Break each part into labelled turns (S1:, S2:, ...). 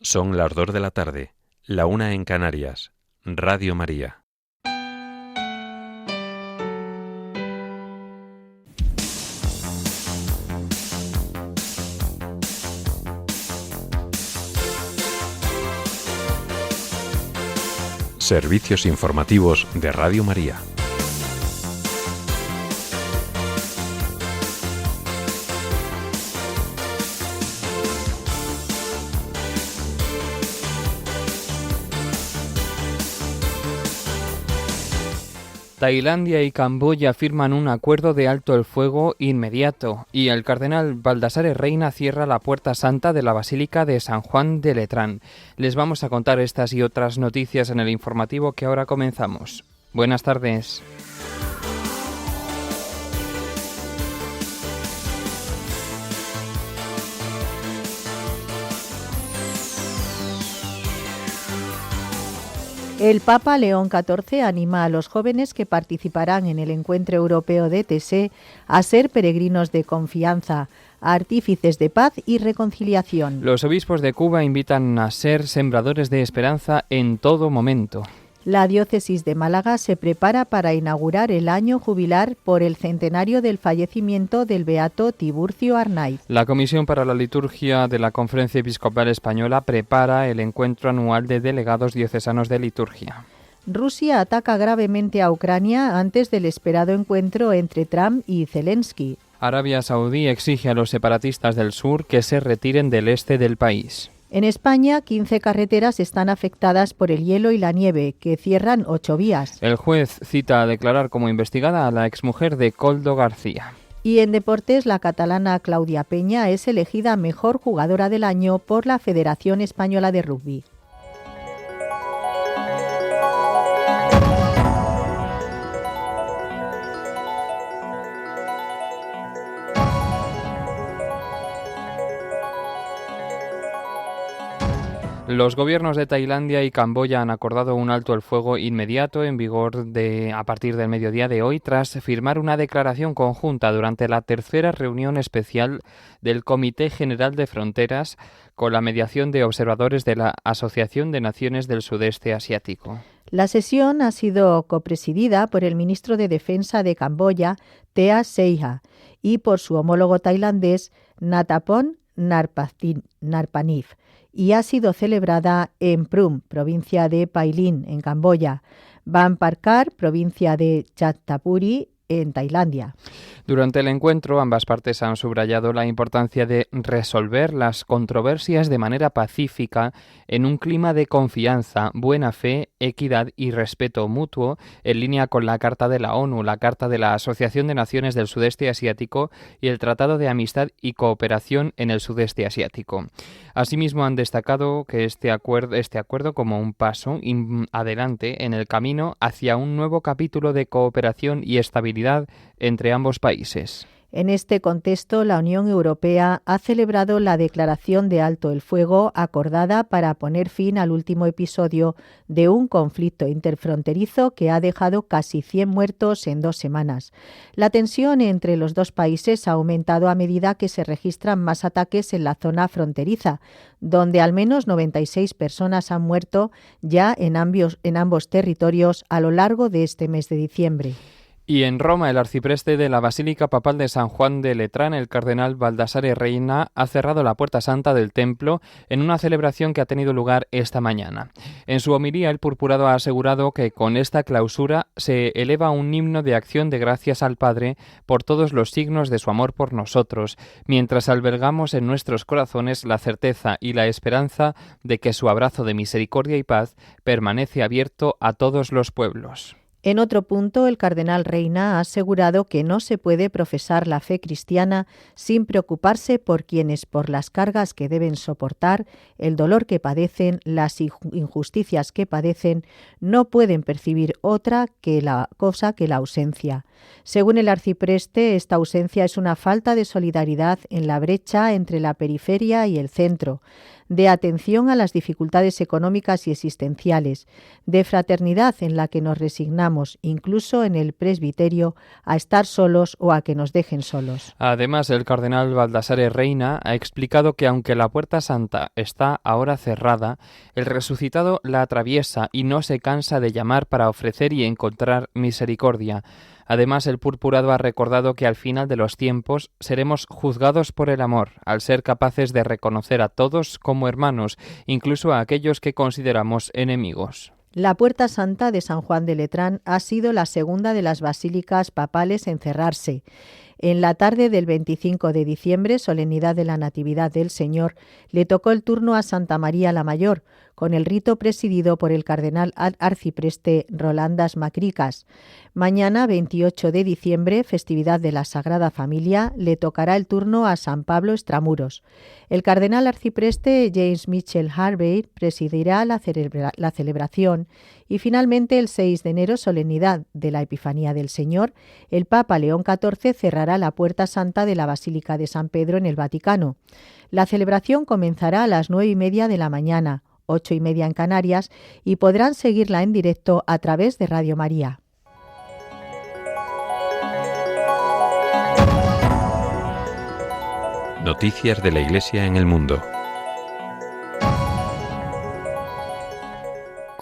S1: Son las 2 de la tarde, la 1 en Canarias. Radio María. Servicios informativos de Radio María.
S2: Tailandia y Camboya firman un acuerdo de alto el fuego inmediato y el cardenal Baldassare Reina cierra la puerta santa de la Basílica de San Juan de Letrán. Les vamos a contar estas y otras noticias en el informativo que ahora comenzamos. Buenas tardes.
S3: El Papa León XIV anima a los jóvenes que participarán en el Encuentro Europeo de ETSE a ser peregrinos de confianza, artífices de paz y reconciliación.
S2: Los obispos de Cuba invitan a ser sembradores de esperanza en todo momento.
S3: La diócesis de Málaga se prepara para inaugurar el año jubilar por el centenario del fallecimiento del beato Tiburcio Arnaiz.
S2: La Comisión para la Liturgia de la Conferencia Episcopal Española prepara el encuentro anual de delegados diocesanos de liturgia.
S3: Rusia ataca gravemente a Ucrania antes del esperado encuentro entre Trump y Zelensky.
S2: Arabia Saudí exige a los separatistas del sur que se retiren del este del país.
S3: En España, 15 carreteras están afectadas por el hielo y la nieve, que cierran 8 vías.
S2: El juez cita a declarar como investigada a la exmujer de Koldo García.
S3: Y en deportes, la catalana Claudia Peña es elegida mejor jugadora del año por la Federación Española de Rugby.
S2: Los gobiernos de Tailandia y Camboya han acordado un alto el fuego inmediato en vigor a partir del mediodía de hoy, tras firmar una declaración conjunta durante la tercera reunión especial del Comité General de Fronteras con la mediación de observadores de la Asociación de Naciones del Sudeste Asiático.
S3: La sesión ha sido copresidida por el ministro de Defensa de Camboya, Thea Seiha, y por su homólogo tailandés, Natapon Narpanith, y ha sido celebrada en Phrum, provincia de Pailin, en Camboya, Ban Parkar, provincia de Chattapuri, en Tailandia.
S2: Durante el encuentro, ambas partes han subrayado la importancia de resolver las controversias de manera pacífica en un clima de confianza, buena fe, equidad y respeto mutuo, en línea con la Carta de la ONU, la Carta de la Asociación de Naciones del Sudeste Asiático y el Tratado de Amistad y Cooperación en el Sudeste Asiático. Asimismo, han destacado que este acuerdo como un paso adelante en el camino hacia un nuevo capítulo de cooperación y estabilidad entre ambos países.
S3: En este contexto, la Unión Europea ha celebrado la declaración de alto el fuego acordada para poner fin al último episodio de un conflicto interfronterizo que ha dejado casi 100 muertos en 2 semanas. La tensión entre los dos países ha aumentado a medida que se registran más ataques en la zona fronteriza, donde al menos 96 personas han muerto ya en ambos territorios a lo largo de este mes de diciembre.
S2: Y en Roma, el arcipreste de la Basílica Papal de San Juan de Letrán, el cardenal Baldassare Reina, ha cerrado la puerta santa del templo en una celebración que ha tenido lugar esta mañana. En su homilía, el purpurado ha asegurado que con esta clausura se eleva un himno de acción de gracias al Padre por todos los signos de su amor por nosotros, mientras albergamos en nuestros corazones la certeza y la esperanza de que su abrazo de misericordia y paz permanece abierto a todos los pueblos.
S3: En otro punto, el cardenal Reina ha asegurado que no se puede profesar la fe cristiana sin preocuparse por quienes, por las cargas que deben soportar, el dolor que padecen, las injusticias que padecen, no pueden percibir otra cosa que la ausencia. Según el arcipreste, esta ausencia es una falta de solidaridad en la brecha entre la periferia y el centro. de atención a las dificultades económicas y existenciales, de fraternidad en la que nos resignamos, incluso en el presbiterio, a estar solos o a que nos dejen solos.
S2: Además, el cardenal Baldassare Reina ha explicado que aunque la Puerta Santa está ahora cerrada, el resucitado la atraviesa y no se cansa de llamar para ofrecer y encontrar misericordia. Además, el purpurado ha recordado que al final de los tiempos seremos juzgados por el amor, al ser capaces de reconocer a todos como hermanos, incluso a aquellos que consideramos enemigos.
S3: La Puerta Santa de San Juan de Letrán ha sido la segunda de las basílicas papales en cerrarse. En la tarde del 25 de diciembre, solemnidad de la Natividad del Señor, le tocó el turno a Santa María la Mayor, con el rito presidido por el cardenal arcipreste Rolandas Macricas. Mañana, 28 de diciembre, festividad de la Sagrada Familia, le tocará el turno a San Pablo Extramuros. El cardenal arcipreste James Mitchell Harvey presidirá la celebración y finalmente el 6 de enero, solemnidad de la Epifanía del Señor, el Papa León XIV cerrará la Puerta Santa de la Basílica de San Pedro en el Vaticano. La celebración comenzará a las 9:30 de la mañana, 8:30 en Canarias, y podrán seguirla en directo a través de Radio María.
S1: Noticias de la Iglesia en el mundo.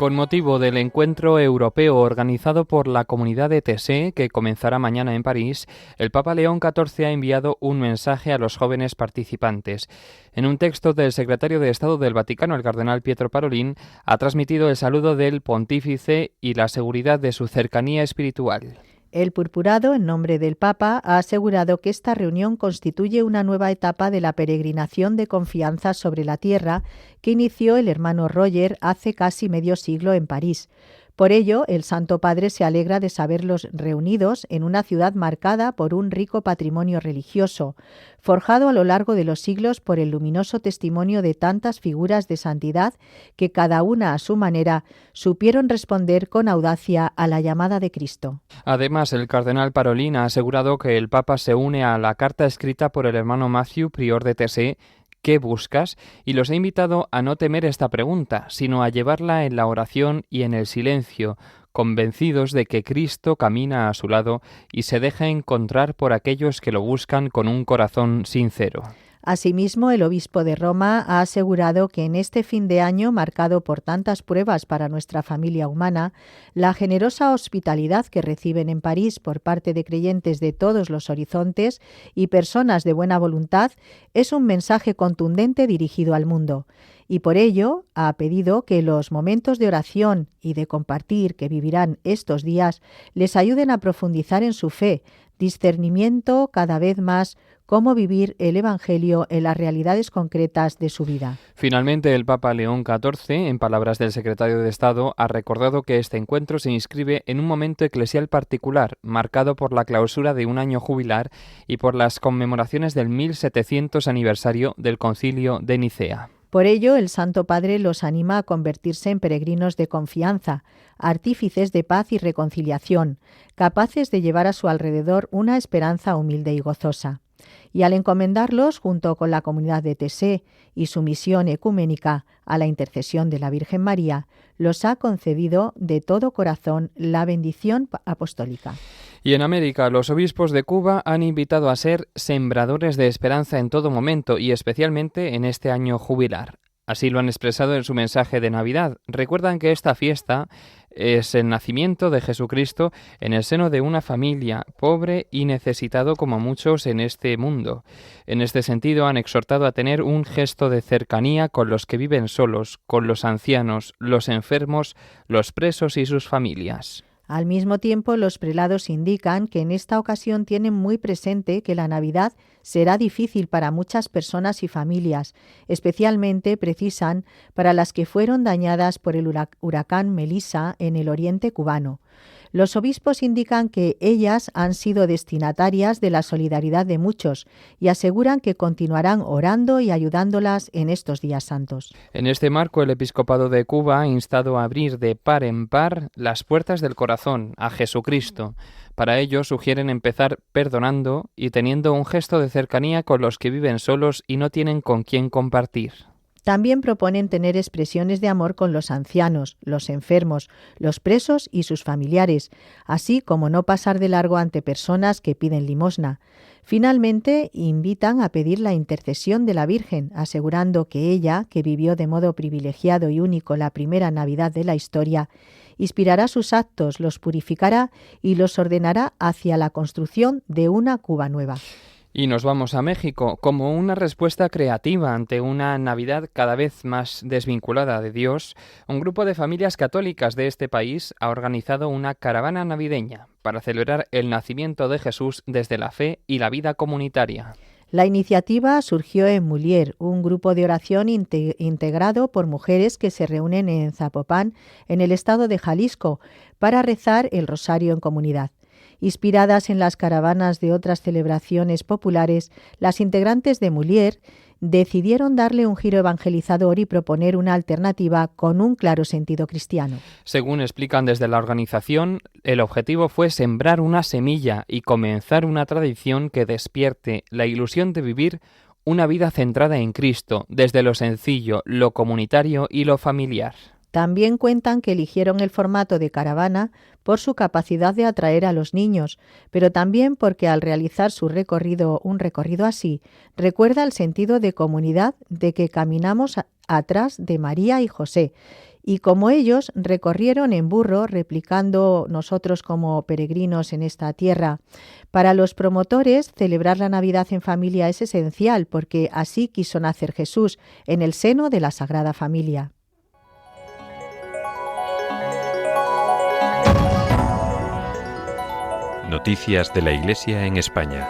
S2: Con motivo del encuentro europeo organizado por la Comunidad de Taizé, que comenzará mañana en París, el Papa León XIV ha enviado un mensaje a los jóvenes participantes. En un texto del secretario de Estado del Vaticano, el cardenal Pietro Parolin, ha transmitido el saludo del pontífice y la seguridad de su cercanía espiritual.
S3: El purpurado, en nombre del Papa, ha asegurado que esta reunión constituye una nueva etapa de la peregrinación de confianza sobre la tierra que inició el hermano Roger hace casi medio siglo en París. Por ello, el Santo Padre se alegra de saberlos reunidos en una ciudad marcada por un rico patrimonio religioso, forjado a lo largo de los siglos por el luminoso testimonio de tantas figuras de santidad que cada una a su manera supieron responder con audacia a la llamada de Cristo.
S2: Además, el cardenal Parolin ha asegurado que el Papa se une a la carta escrita por el hermano Matthew, prior de Taizé, ¿qué buscas? Y los ha invitado a no temer esta pregunta, sino a llevarla en la oración y en el silencio, convencidos de que Cristo camina a su lado y se deja encontrar por aquellos que lo buscan con un corazón sincero.
S3: Asimismo, el obispo de Roma ha asegurado que en este fin de año, marcado por tantas pruebas para nuestra familia humana, la generosa hospitalidad que reciben en París por parte de creyentes de todos los horizontes y personas de buena voluntad es un mensaje contundente dirigido al mundo. Y por ello ha pedido que los momentos de oración y de compartir que vivirán estos días les ayuden a profundizar en su fe, discernimiento cada vez más cómo vivir el Evangelio en las realidades concretas de su vida.
S2: Finalmente, el Papa León XIV, en palabras del secretario de Estado, ha recordado que este encuentro se inscribe en un momento eclesial particular, marcado por la clausura de un año jubilar y por las conmemoraciones del 1700 aniversario del Concilio de Nicea.
S3: Por ello, el Santo Padre los anima a convertirse en peregrinos de confianza, artífices de paz y reconciliación, capaces de llevar a su alrededor una esperanza humilde y gozosa. Y al encomendarlos, junto con la comunidad de Taizé y su misión ecuménica a la intercesión de la Virgen María, los ha concedido de todo corazón la bendición apostólica.
S2: Y en América, los obispos de Cuba han invitado a ser sembradores de esperanza en todo momento y especialmente en este año jubilar. Así lo han expresado en su mensaje de Navidad. Recuerdan que esta fiesta es el nacimiento de Jesucristo en el seno de una familia pobre y necesitado como muchos en este mundo. En este sentido, han exhortado a tener un gesto de cercanía con los que viven solos, con los ancianos, los enfermos, los presos y sus familias.
S3: Al mismo tiempo, los prelados indican que en esta ocasión tienen muy presente que la Navidad será difícil para muchas personas y familias, especialmente, precisan, para las que fueron dañadas por el huracán Melissa en el oriente cubano. Los obispos indican que ellas han sido destinatarias de la solidaridad de muchos y aseguran que continuarán orando y ayudándolas en estos días santos.
S2: En este marco, el Episcopado de Cuba ha instado a abrir de par en par las puertas del corazón a Jesucristo. Para ello, sugieren empezar perdonando y teniendo un gesto de cercanía con los que viven solos y no tienen con quién compartir.
S3: También proponen tener expresiones de amor con los ancianos, los enfermos, los presos y sus familiares, así como no pasar de largo ante personas que piden limosna. Finalmente, invitan a pedir la intercesión de la Virgen, asegurando que ella, que vivió de modo privilegiado y único la primera Navidad de la historia, inspirará sus actos, los purificará y los ordenará hacia la construcción de una Cuba nueva.
S2: Y nos vamos a México como una respuesta creativa ante una Navidad cada vez más desvinculada de Dios. Un grupo de familias católicas de este país ha organizado una caravana navideña para celebrar el nacimiento de Jesús desde la fe y la vida comunitaria.
S3: La iniciativa surgió en Mulier, un grupo de oración integrado por mujeres que se reúnen en Zapopan, en el estado de Jalisco, para rezar el rosario en comunidad. Inspiradas en las caravanas de otras celebraciones populares, las integrantes de Mulier decidieron darle un giro evangelizador y proponer una alternativa con un claro sentido cristiano.
S2: Según explican desde la organización, el objetivo fue sembrar una semilla y comenzar una tradición que despierte la ilusión de vivir una vida centrada en Cristo, desde lo sencillo, lo comunitario y lo familiar.
S3: También cuentan que eligieron el formato de caravana por su capacidad de atraer a los niños, pero también porque al realizar un recorrido así, recuerda el sentido de comunidad de que caminamos atrás de María y José. Y como ellos recorrieron en burro, replicando nosotros como peregrinos en esta tierra. Para los promotores, celebrar la Navidad en familia es esencial, porque así quiso nacer Jesús, en el seno de la Sagrada Familia.
S1: Noticias de la Iglesia en España.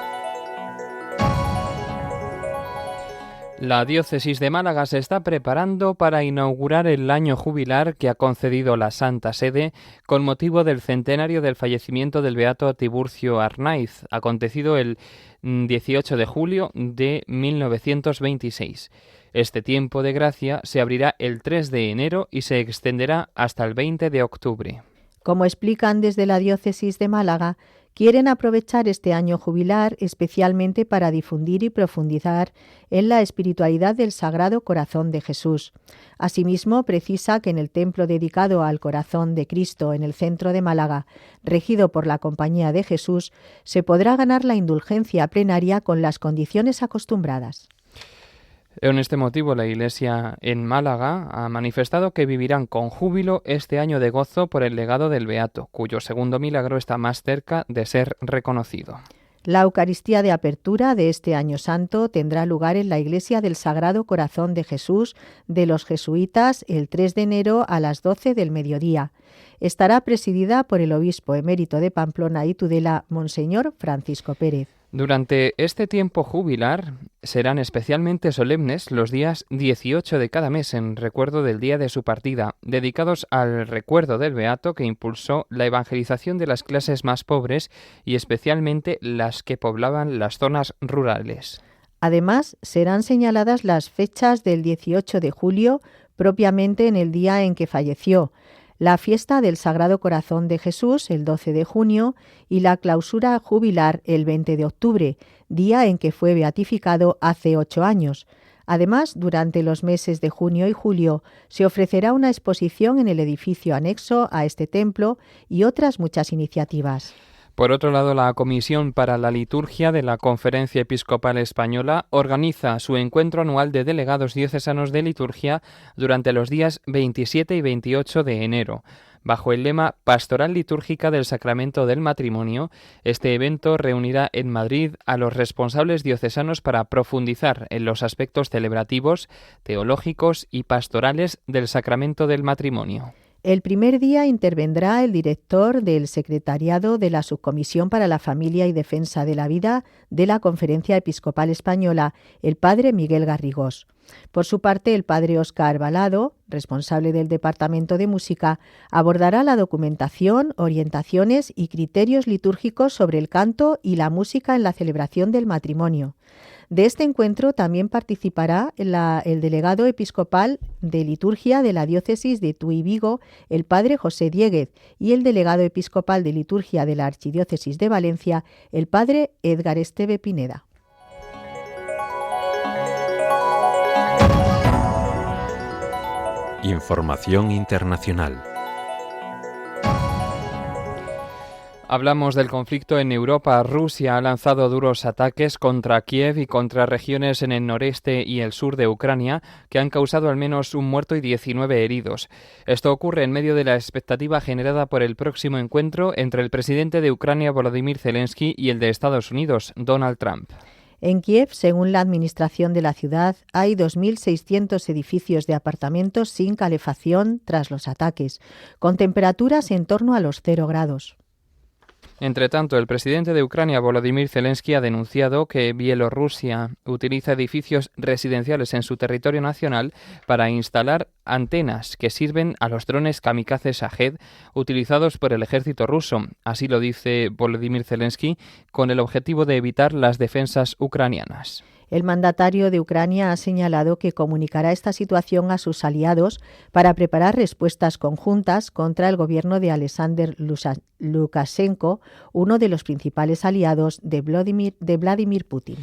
S2: La diócesis de Málaga se está preparando para inaugurar el año jubilar que ha concedido la Santa Sede con motivo del centenario del fallecimiento del beato Tiburcio Arnaiz, acontecido el 18 de julio de 1926. Este tiempo de gracia se abrirá el 3 de enero y se extenderá hasta el 20 de octubre.
S3: Como explican desde la diócesis de Málaga, quieren aprovechar este año jubilar especialmente para difundir y profundizar en la espiritualidad del Sagrado Corazón de Jesús. Asimismo, precisa que en el templo dedicado al Corazón de Cristo en el centro de Málaga, regido por la Compañía de Jesús, se podrá ganar la indulgencia plenaria con las condiciones acostumbradas.
S2: En este motivo, la Iglesia en Málaga ha manifestado que vivirán con júbilo este año de gozo por el legado del Beato, cuyo segundo milagro está más cerca de ser reconocido.
S3: La Eucaristía de apertura de este año santo tendrá lugar en la Iglesia del Sagrado Corazón de Jesús de los Jesuitas el 3 de enero a las 12 del mediodía. Estará presidida por el obispo emérito de Pamplona y Tudela, Monseñor Francisco Pérez.
S2: Durante este tiempo jubilar serán especialmente solemnes los días 18 de cada mes en recuerdo del día de su partida, dedicados al recuerdo del Beato que impulsó la evangelización de las clases más pobres y especialmente las que poblaban las zonas rurales.
S3: Además, serán señaladas las fechas del 18 de julio, propiamente en el día en que falleció, la fiesta del Sagrado Corazón de Jesús el 12 de junio y la clausura jubilar el 20 de octubre, día en que fue beatificado hace 8 años. Además, durante los meses de junio y julio se ofrecerá una exposición en el edificio anexo a este templo y otras muchas iniciativas.
S2: Por otro lado, la Comisión para la Liturgia de la Conferencia Episcopal Española organiza su encuentro anual de delegados diocesanos de liturgia durante los días 27 y 28 de enero. Bajo el lema Pastoral Litúrgica del Sacramento del Matrimonio, este evento reunirá en Madrid a los responsables diocesanos para profundizar en los aspectos celebrativos, teológicos y pastorales del Sacramento del Matrimonio.
S3: El primer día intervendrá el director del Secretariado de la Subcomisión para la Familia y Defensa de la Vida de la Conferencia Episcopal Española, el padre Miguel Garrigós. Por su parte, el padre Óscar Balado, responsable del Departamento de Música, abordará la documentación, orientaciones y criterios litúrgicos sobre el canto y la música en la celebración del matrimonio. De este encuentro también participará el delegado episcopal de liturgia de la diócesis de Tui Vigo, el padre José Diéguez, y el delegado episcopal de liturgia de la archidiócesis de Valencia, el padre Edgar Esteve Pineda.
S1: Información internacional.
S2: Hablamos del conflicto en Europa. Rusia ha lanzado duros ataques contra Kiev y contra regiones en el noreste y el sur de Ucrania que han causado al menos un muerto y 19 heridos. Esto ocurre en medio de la expectativa generada por el próximo encuentro entre el presidente de Ucrania, Volodymyr Zelensky, y el de Estados Unidos, Donald Trump.
S3: En Kiev, según la administración de la ciudad, hay 2.600 edificios de apartamentos sin calefacción tras los ataques, con temperaturas en torno a los 0 grados.
S2: Entre tanto, el presidente de Ucrania, Volodymyr Zelensky, ha denunciado que Bielorrusia utiliza edificios residenciales en su territorio nacional para instalar antenas que sirven a los drones kamikaze Shahed utilizados por el ejército ruso. Así lo dice Volodymyr Zelensky, con el objetivo de evitar las defensas ucranianas.
S3: El mandatario de Ucrania ha señalado que comunicará esta situación a sus aliados para preparar respuestas conjuntas contra el gobierno de Alexander Lukashenko, uno de los principales aliados de Vladimir Putin.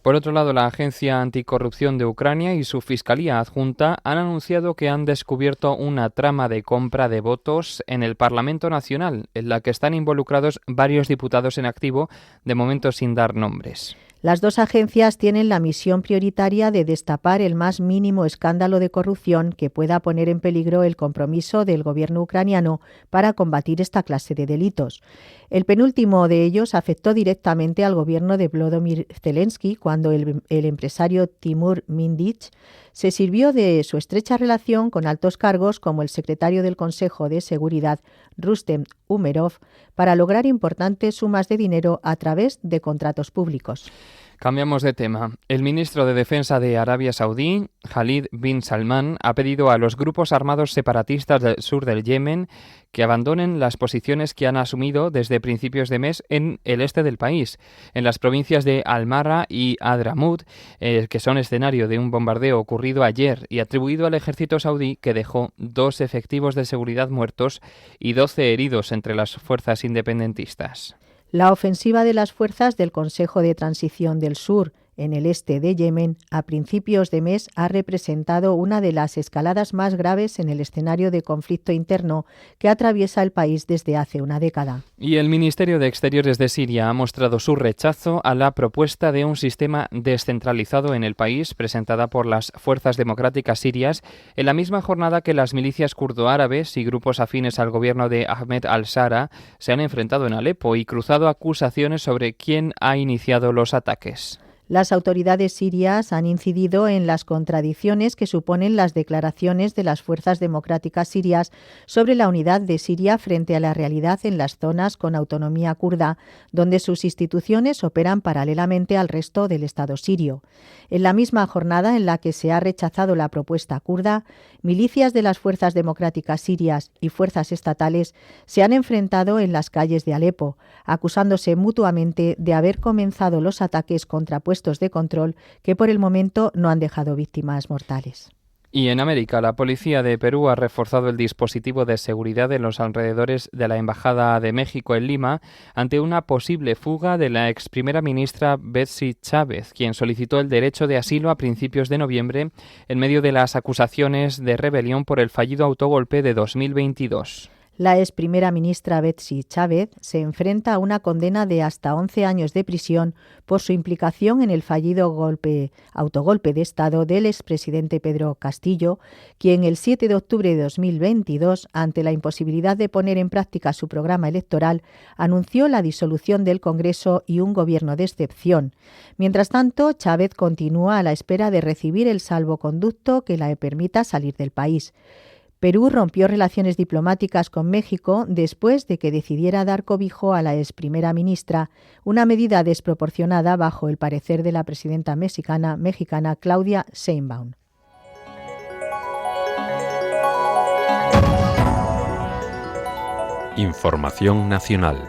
S2: Por otro lado, la Agencia Anticorrupción de Ucrania y su Fiscalía Adjunta han anunciado que han descubierto una trama de compra de votos en el Parlamento Nacional, en la que están involucrados varios diputados en activo, de momento sin dar nombres.
S3: Las dos agencias tienen la misión prioritaria de destapar el más mínimo escándalo de corrupción que pueda poner en peligro el compromiso del gobierno ucraniano para combatir esta clase de delitos. El penúltimo de ellos afectó directamente al gobierno de Volodymyr Zelensky cuando el empresario Timur Mindich se sirvió de su estrecha relación con altos cargos como el secretario del Consejo de Seguridad, Rustem Umerov, para lograr importantes sumas de dinero a través de contratos públicos.
S2: Cambiamos de tema. El ministro de Defensa de Arabia Saudí, Khalid bin Salman, ha pedido a los grupos armados separatistas del sur del Yemen que abandonen las posiciones que han asumido desde principios de mes en el este del país, en las provincias de Al-Marra y Hadramut, que son escenario de un bombardeo ocurrido ayer y atribuido al ejército saudí, que dejó 2 efectivos de seguridad muertos y 12 heridos entre las fuerzas independentistas.
S3: La ofensiva de las fuerzas del Consejo de Transición del Sur en el este de Yemen a principios de mes ha representado una de las escaladas más graves en el escenario de conflicto interno que atraviesa el país desde hace una década.
S2: Y el Ministerio de Exteriores de Siria ha mostrado su rechazo a la propuesta de un sistema descentralizado en el país presentada por las fuerzas democráticas sirias en la misma jornada que las milicias kurdo-árabes y grupos afines al gobierno de Ahmed al-Shara se han enfrentado en Alepo y cruzado acusaciones sobre quién ha iniciado los ataques.
S3: Las autoridades sirias han incidido en las contradicciones que suponen las declaraciones de las fuerzas democráticas sirias sobre la unidad de Siria frente a la realidad en las zonas con autonomía kurda, donde sus instituciones operan paralelamente al resto del Estado sirio. En la misma jornada en la que se ha rechazado la propuesta kurda, milicias de las fuerzas democráticas sirias y fuerzas estatales se han enfrentado en las calles de Alepo, acusándose mutuamente de haber comenzado los ataques contra puestos de control que por el momento no han dejado víctimas mortales.
S2: Y en América, la policía de Perú ha reforzado el dispositivo de seguridad en los alrededores de la Embajada de México en Lima ante una posible fuga de la ex primera ministra Betsy Chávez, quien solicitó el derecho de asilo a principios de noviembre en medio de las acusaciones de rebelión por el fallido autogolpe de 2022.
S3: La ex primera ministra Betsy Chávez se enfrenta a una condena de hasta 11 años de prisión por su implicación en el fallido autogolpe de Estado del expresidente Pedro Castillo, quien el 7 de octubre de 2022, ante la imposibilidad de poner en práctica su programa electoral, anunció la disolución del Congreso y un gobierno de excepción. Mientras tanto, Chávez continúa a la espera de recibir el salvoconducto que le permita salir del país. Perú rompió relaciones diplomáticas con México después de que decidiera dar cobijo a la ex primera ministra, una medida desproporcionada bajo el parecer de la presidenta mexicana Claudia Sheinbaum.
S1: Información nacional.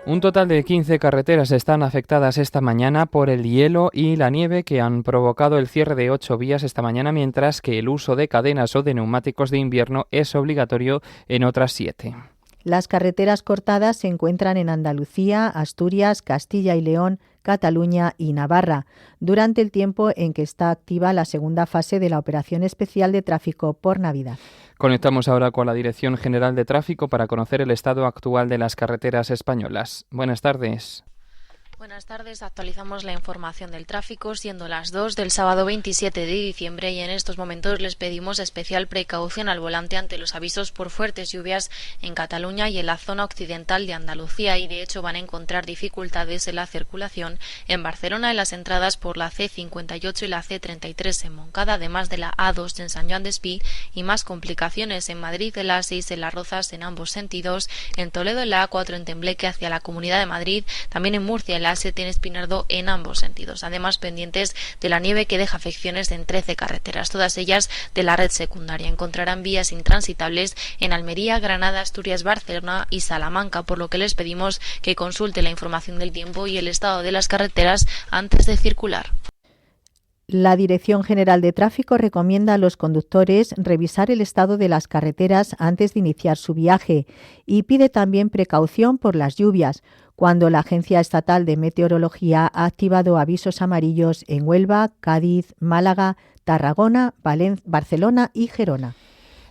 S2: Un total de 15 carreteras están afectadas esta mañana por el hielo y la nieve que han provocado el cierre de 8 vías esta mañana, mientras que el uso de cadenas o de neumáticos de invierno es obligatorio en otras 7.
S3: Las carreteras cortadas se encuentran en Andalucía, Asturias, Castilla y León, Cataluña y Navarra, durante el tiempo en que está activa la segunda fase de la operación especial de tráfico por Navidad.
S2: Conectamos ahora con la Dirección General de Tráfico para conocer el estado actual de las carreteras españolas. Buenas tardes.
S4: Buenas tardes, actualizamos la información del tráfico siendo las 2 del sábado 27 de diciembre y en estos momentos les pedimos especial precaución al volante ante los avisos por fuertes lluvias en Cataluña y en la zona occidental de Andalucía y de hecho van a encontrar dificultades en la circulación en Barcelona en las entradas por la C58 y la C33 en Montcada, además de la A2 en San Joan Despí y más complicaciones en Madrid en la A6 en Las Rozas en ambos sentidos, en Toledo en la A4 en Tembleque hacia la Comunidad de Madrid, también en Murcia en la A7 en Espinardo en ambos sentidos. Además, pendientes de la nieve que deja afecciones en 13 carreteras, todas ellas de la red secundaria. Encontrarán vías intransitables en Almería, Granada, Asturias, Barcelona y Salamanca, por lo que les pedimos que consulte la información del tiempo y el estado de las carreteras antes de circular.
S3: La Dirección General de Tráfico recomienda a los conductores revisar el estado de las carreteras antes de iniciar su viaje y pide también precaución por las lluvias, cuando la Agencia Estatal de Meteorología ha activado avisos amarillos en Huelva, Cádiz, Málaga, Tarragona, Barcelona y Gerona.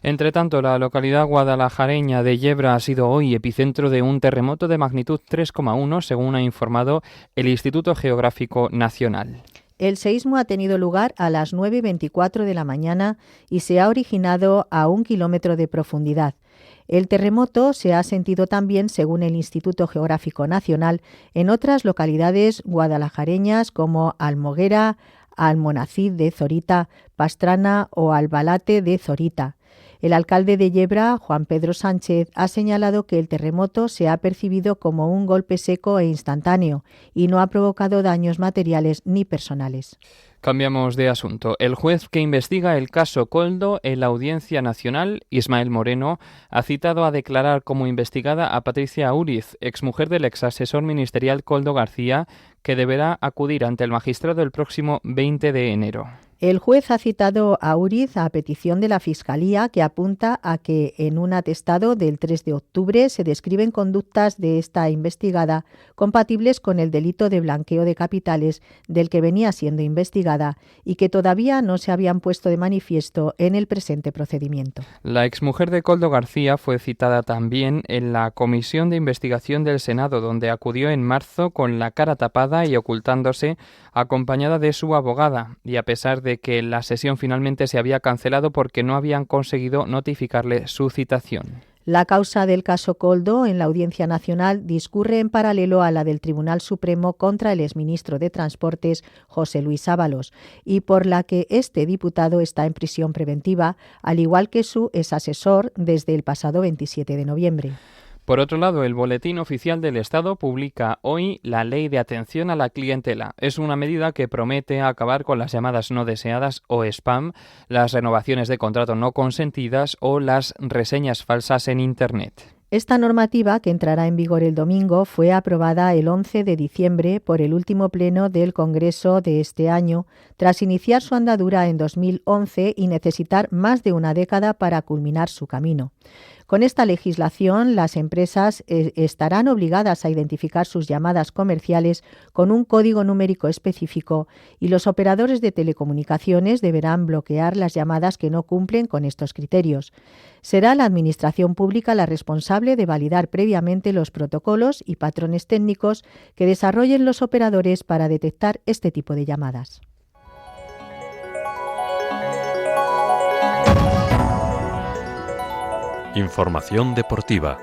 S2: Entre tanto, la localidad guadalajareña de Yebra ha sido hoy epicentro de un terremoto de magnitud 3,1, según ha informado el Instituto Geográfico Nacional.
S3: El seísmo ha tenido lugar a las 9:24 de la mañana y se ha originado a 1 kilómetro de profundidad. El terremoto se ha sentido también, según el Instituto Geográfico Nacional, en otras localidades guadalajareñas como Almoguera, Almonacid de Zorita, Pastrana o Albalate de Zorita. El alcalde de Yebra, Juan Pedro Sánchez, ha señalado que el terremoto se ha percibido como un golpe seco e instantáneo y no ha provocado daños materiales ni personales.
S2: Cambiamos de asunto. El juez que investiga el caso Koldo en la Audiencia Nacional, Ismael Moreno, ha citado a declarar como investigada a Patricia Úriz, exmujer del exasesor ministerial Koldo García, que deberá acudir ante el magistrado el próximo 20 de enero.
S3: El juez ha citado a Úriz a petición de la Fiscalía, que apunta a que en un atestado del 3 de octubre se describen conductas de esta investigada compatibles con el delito de blanqueo de capitales del que venía siendo investigada y que todavía no se habían puesto de manifiesto en el presente procedimiento.
S2: La exmujer de Koldo García fue citada también en la Comisión de Investigación del Senado, donde acudió en marzo con la cara tapada y ocultándose, acompañada de su abogada, y a pesar de que la sesión finalmente se había cancelado porque no habían conseguido notificarle su citación.
S3: La causa del caso Koldo en la Audiencia Nacional discurre en paralelo a la del Tribunal Supremo contra el exministro de Transportes, José Luis Ábalos, y por la que este diputado está en prisión preventiva, al igual que su exasesor desde el pasado 27 de noviembre.
S2: Por otro lado, el Boletín Oficial del Estado publica hoy la Ley de Atención a la Clientela. Es una medida que promete acabar con las llamadas no deseadas o spam, las renovaciones de contrato no consentidas o las reseñas falsas en Internet.
S3: Esta normativa, que entrará en vigor el domingo, fue aprobada el 11 de diciembre por el último pleno del Congreso de este año, tras iniciar su andadura en 2011 y necesitar más de una década para culminar su camino. Con esta legislación, las empresas estarán obligadas a identificar sus llamadas comerciales con un código numérico específico y los operadores de telecomunicaciones deberán bloquear las llamadas que no cumplen con estos criterios. Será la Administración Pública la responsable de validar previamente los protocolos y patrones técnicos que desarrollen los operadores para detectar este tipo de llamadas.
S1: Información deportiva.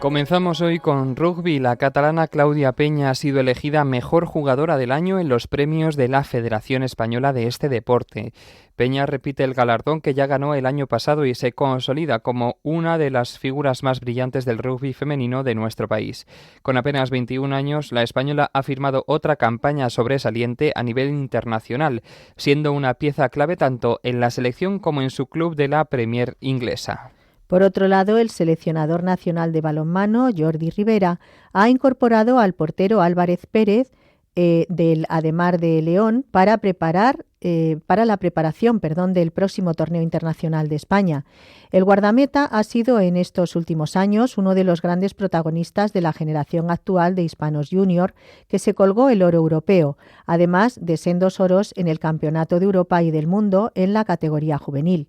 S2: Comenzamos hoy con rugby. La catalana Claudia Peña ha sido elegida mejor jugadora del año en los premios de la Federación Española de este deporte. Peña repite el galardón que ya ganó el año pasado y se consolida como una de las figuras más brillantes del rugby femenino de nuestro país. Con apenas 21 años, la española ha firmado otra campaña sobresaliente a nivel internacional, siendo una pieza clave tanto en la selección como en su club de la Premier inglesa.
S3: Por otro lado, el seleccionador nacional de balonmano, Jordi Rivera, ha incorporado al portero Álvarez Pérez del Ademar de León para la preparación del próximo torneo internacional de España. El guardameta ha sido en estos últimos años uno de los grandes protagonistas de la generación actual de hispanos junior, que se colgó el oro europeo, además de sendos oros en el Campeonato de Europa y del Mundo en la categoría juvenil.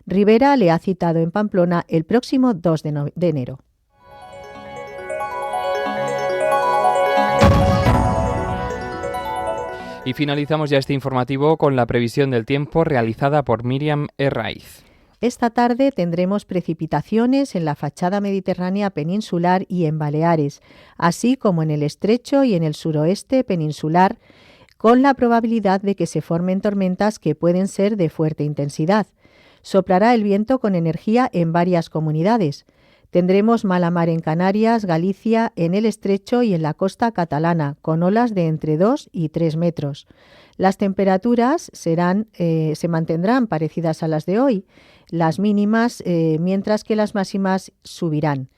S3: Rivera le ha citado en Pamplona el próximo 2 de enero.
S2: Y finalizamos ya este informativo con la previsión del tiempo realizada por Miriam Herraiz.
S3: Esta tarde tendremos precipitaciones en la fachada mediterránea peninsular y en Baleares, así como en el estrecho y en el suroeste peninsular, con la probabilidad de que se formen tormentas que pueden ser de fuerte intensidad. Soplará el viento con energía en varias comunidades. Tendremos mala mar en Canarias, Galicia, en el estrecho y en la costa catalana, con olas de entre 2 y 3 metros. Las temperaturas se mantendrán parecidas a las de hoy, las mínimas, mientras que las máximas subirán.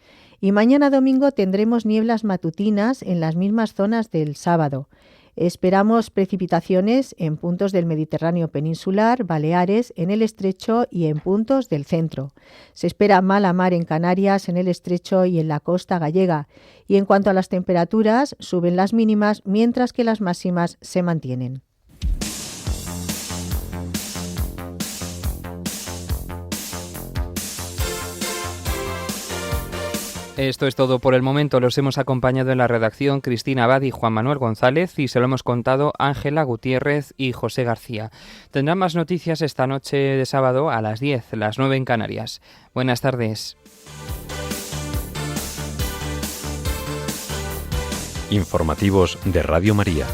S3: Y mañana domingo tendremos nieblas matutinas en las mismas zonas del sábado. Esperamos precipitaciones en puntos del Mediterráneo peninsular, Baleares, en el estrecho y en puntos del centro. Se espera mala mar en Canarias, en el estrecho y en la costa gallega. Y en cuanto a las temperaturas, suben las mínimas, mientras que las máximas se mantienen.
S2: Esto es todo por el momento. Los hemos acompañado en la redacción Cristina Abad y Juan Manuel González, y se lo hemos contado Ángela Gutiérrez y José García. Tendrán más noticias esta noche de sábado a las 10, las 9 en Canarias. Buenas tardes.
S1: Informativos de Radio María.